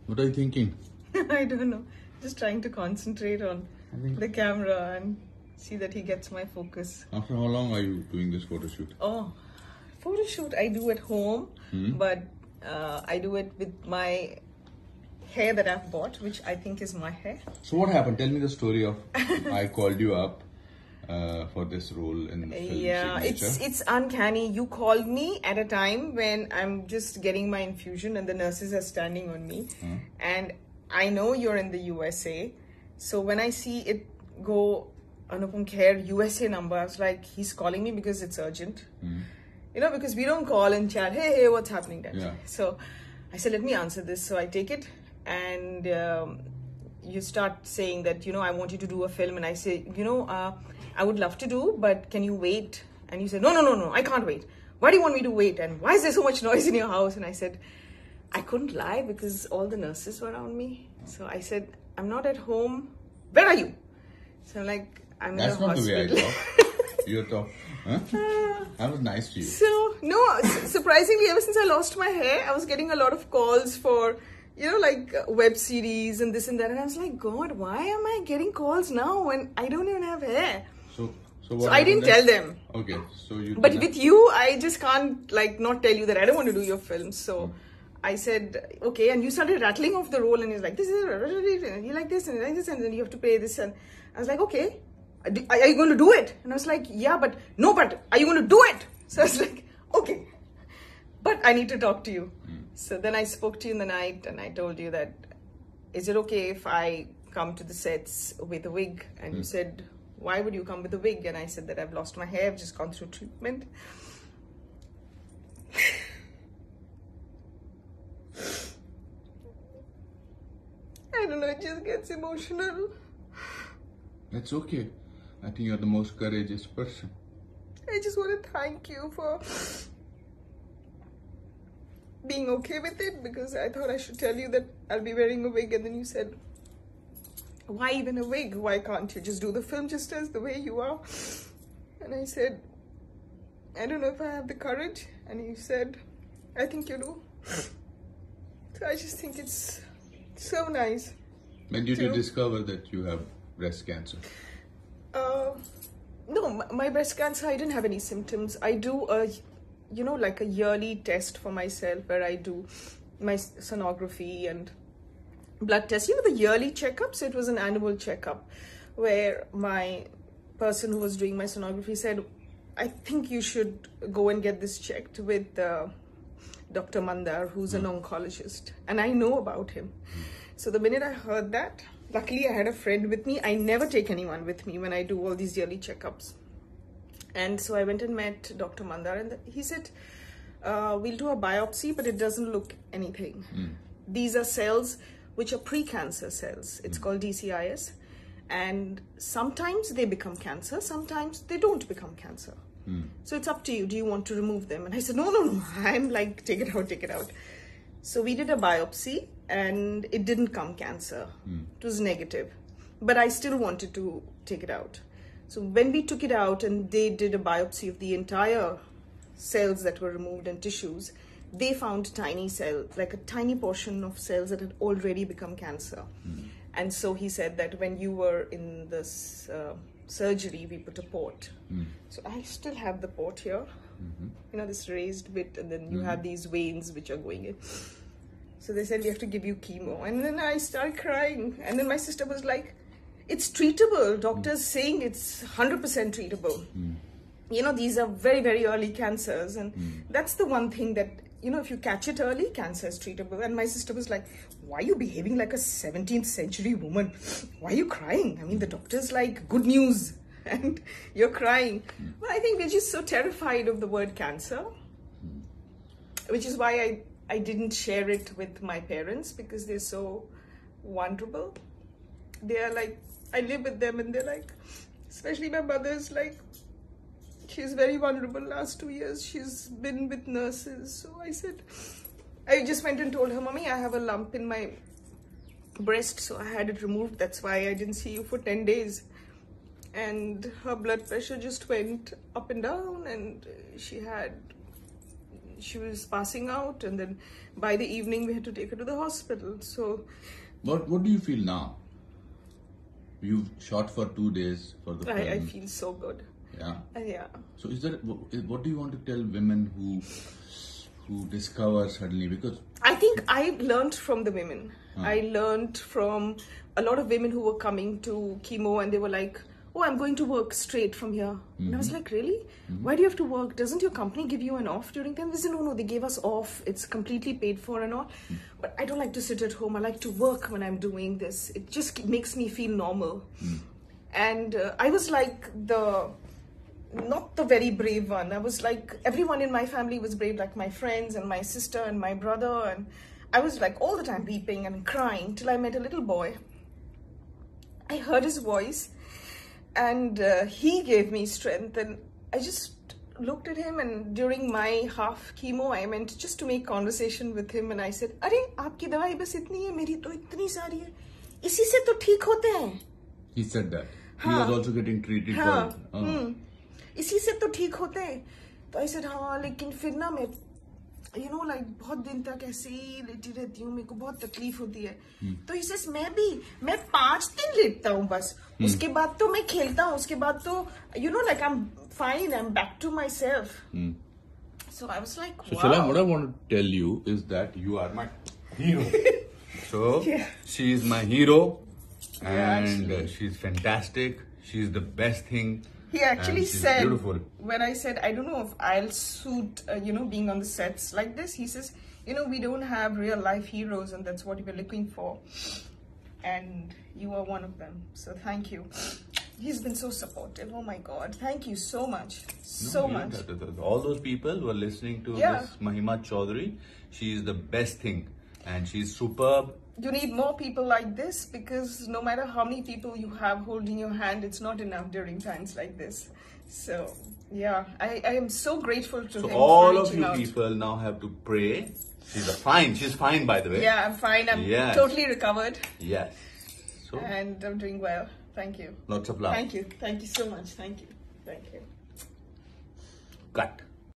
What are you thinking? I don't know. Just trying to concentrate on the camera and see that he gets my focus. After how long are you doing this photo shoot? Oh, photo shoot I do at home, but I do it with my hair that I've bought, which I think is my hair. So what happened? Tell me the story of I called you up for this role in the film. Yeah, Signature. it's uncanny. You called me at a time when I'm just getting my infusion and the nurses are standing on me. And I know you're in the USA. So when I see it go Anupam Kher USA number, I was like, he's calling me because it's urgent. You know, because we don't call and chat, hey, what's happening then? Yeah. So I said, let me answer this. So I take it and you start saying that, I want you to do a film. And I say, I would love to do, but can you wait? And you said, no, I can't wait. Why do you want me to wait? And why is there so much noise in your house? And I said, I couldn't lie because all the nurses were around me. So I said, I'm not at home. Where are you? So I'm like, I'm That's in the hospital. That's not the way I talk. You talk. Huh? I was nice to you. So, no, surprisingly, ever since I lost my hair, I was getting a lot of calls for, like web series and this and that. And I was like, God, why am I getting calls now when I don't even have hair? So I didn't tell them. Okay, so you. But with you, I just can't not tell you that I don't want to do your films. So I said, okay, and you started rattling off the role, and he's like, this is, and you like this, and like this, and then you have to pay this. And I was like, okay, are you going to do it? And I was like, yeah, but are you going to do it? So I was like, okay, but I need to talk to you. So then I spoke to you in the night, and I told you that, is it okay if I come to the sets with a wig? And you said, why would you come with a wig? And I said that I've lost my hair, I've just gone through treatment. I don't know, it just gets emotional. That's okay. I think you're the most courageous person. I just want to thank you for being okay with it, because I thought I should tell you that I'll be wearing a wig, and then you said, why even a wig? Why can't you just do the film just as the way you are? And I said, I don't know if I have the courage. And you said, I think you do. So I just think it's so nice. When did you discover that you have breast cancer? No, my breast cancer, I didn't have any symptoms. I do like a yearly test for myself where I do my sonography and blood tests. The yearly checkup. So it was an annual checkup where my person who was doing my sonography said, I think you should go and get this checked with Dr. Mandar, who's an oncologist. And I know about him. So the minute I heard that, luckily I had a friend with me. I never take anyone with me when I do all these yearly checkups. And so I went and met Dr. Mandar, and he said, we'll do a biopsy, but it doesn't look anything. These are cells which are pre-cancer cells. It's called DCIS. And sometimes they become cancer, sometimes they don't become cancer. So it's up to you. Do you want to remove them? And I said, no. I'm like, take it out. So we did a biopsy and it didn't come cancer. It was negative. But I still wanted to take it out. So when we took it out and they did a biopsy of the entire cells that were removed and tissues, they found tiny cells, like a tiny portion of cells that had already become cancer. And so he said that when you were in this surgery, we put a port. So I still have the port here, this raised bit, and then you have these veins which are going in. So they said, we have to give you chemo. And then I started crying. And then my sister was like, it's treatable. Doctors saying it's 100% treatable. These are very, very early cancers. And that's the one thing that, if you catch it early, cancer is treatable. And my sister was like, why are you behaving like a 17th century woman? Why are you crying? I mean, the doctor's like, good news. And you're crying. Well, I think we're just so terrified of the word cancer, which is why I didn't share it with my parents, because they're so vulnerable. They are like, I live with them and they're like, especially my mother's like, she's very vulnerable. Last 2 years, she's been with nurses. So I just went and told her, Mommy, I have a lump in my breast. So I had it removed. That's why I didn't see you for 10 days. And her blood pressure just went up and down. And she she was passing out, and then by the evening we had to take her to the hospital. So, what do you feel now? You've shot for 2 days for the film. I feel so good. Yeah. Yeah. So what do you want to tell women who discover suddenly? Because I think I learned from the women. I learned from a lot of women who were coming to chemo and they were like, oh, I'm going to work straight from here. And I was like, really? Why do you have to work? Doesn't your company give you an off during time? They said, no, they gave us off. It's completely paid for and all. But I don't like to sit at home. I like to work when I'm doing this. It just makes me feel normal. And I was like not the very brave one. I was like, everyone in my family was brave, like my friends and my sister and my brother. And I was like all the time weeping and crying till I met a little boy. I heard his voice and he gave me strength. And I just looked at him, and during my half chemo, I went just to make conversation with him. And I said, "Arey, aapki dawai bas itni hai, meri to itni sari hai. Isi se to theek hote hain." He said that. He was also getting treated for... इसी से तो ठीक होते हैं. तो I said, हाँ, लेकिन फिर ना मैं बहुत दिन तक ऐसे ही लेटी रहती हूँ, मेरे को बहुत तकलीफ होती है. तो he says, मैं 5 दिन लेटता हूँ बस. उसके बाद तो मैं खेलता हूँ. उसके बाद तो I'm fine, I'm back to myself. So I was like, wow. So Shalom, what I want to tell you is that you are my hero. So she is my hero, and she's fantastic. She's the best thing. He actually said, beautiful. When I said, I don't know if I'll suit, being on the sets like this, he says, we don't have real life heroes, and that's what we're looking for. And you are one of them. So thank you. He's been so supportive. Oh my God. Thank you so much. So much. All those people who are listening to this Mahima Chaudhary, she is the best thing. And she's superb. You need more people like this, because no matter how many people you have holding your hand, it's not enough during times like this. So, yeah, I am so grateful to him. So all for of you people now have to pray. She's fine, by the way. Yeah, I'm fine. I'm totally recovered. Yes. So, and I'm doing well. Thank you. Lots of love. Thank you. Thank you so much. Thank you. Cut.